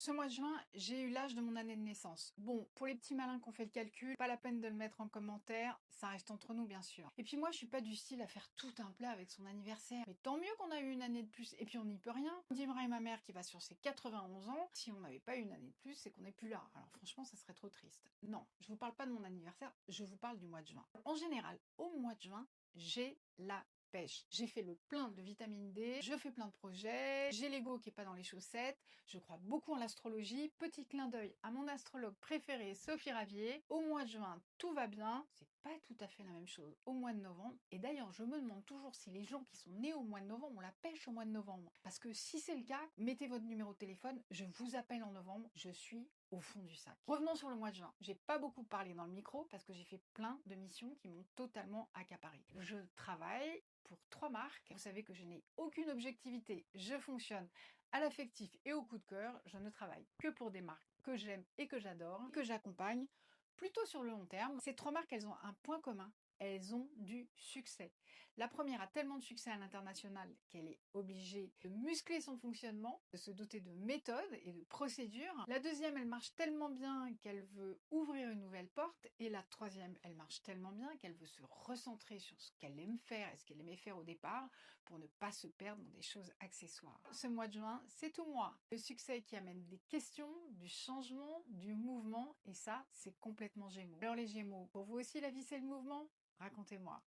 Ce mois de juin, j'ai eu l'âge de mon année de naissance. Bon, pour les petits malins qui ont fait le calcul, pas la peine de le mettre en commentaire, ça reste entre nous bien sûr. Et puis moi, je suis pas du style à faire tout un plat avec son anniversaire. Mais tant mieux qu'on a eu une année de plus, et puis on n'y peut rien. Dimra et ma mère qui va sur ses 91 ans, si on n'avait pas eu une année de plus, c'est qu'on n'est plus là. Alors franchement, ça serait trop triste. Non, je vous parle pas de mon anniversaire, je vous parle du mois de juin. En général, au mois de juin, j'ai la pêche. J'ai fait le plein de vitamine D, je fais plein de projets, j'ai l'ego qui est pas dans les chaussettes, je crois beaucoup en l'astrologie. Petit clin d'œil à mon astrologue préférée, Sophie Ravier. Au mois de juin, tout va bien. C'est pas tout à fait la même chose au mois de novembre. Et d'ailleurs, je me demande toujours si les gens qui sont nés au mois de novembre ont la pêche au mois de novembre. Parce que si c'est le cas, mettez votre numéro de téléphone, je vous appelle en novembre, je suis au fond du sac. Revenons sur le mois de juin. J'ai pas beaucoup parlé dans le micro parce que j'ai fait plein de missions qui m'ont totalement accaparé. Je travaille pour 3 marques. Vous savez que je n'ai aucune objectivité. Je fonctionne à l'affectif et au coup de cœur. Je ne travaille que pour des marques que j'aime et que j'adore, que j'accompagne plutôt sur le long terme. Ces 3 marques, elles ont un point commun. Elles ont du succès. La première a tellement de succès à l'international qu'elle est obligée de muscler son fonctionnement, de se doter de méthodes et de procédures. La deuxième, elle marche tellement bien qu'elle veut ouvrir une nouvelle porte. Et la troisième, elle marche tellement bien qu'elle veut se recentrer sur ce qu'elle aime faire et ce qu'elle aimait faire au départ pour ne pas se perdre dans des choses accessoires. Ce mois de juin, c'est tout moi. Le succès qui amène des questions, du changement, du mouvement, et ça, c'est complètement Gémeaux. Alors les Gémeaux, pour vous aussi la vie c'est le mouvement? Racontez-moi.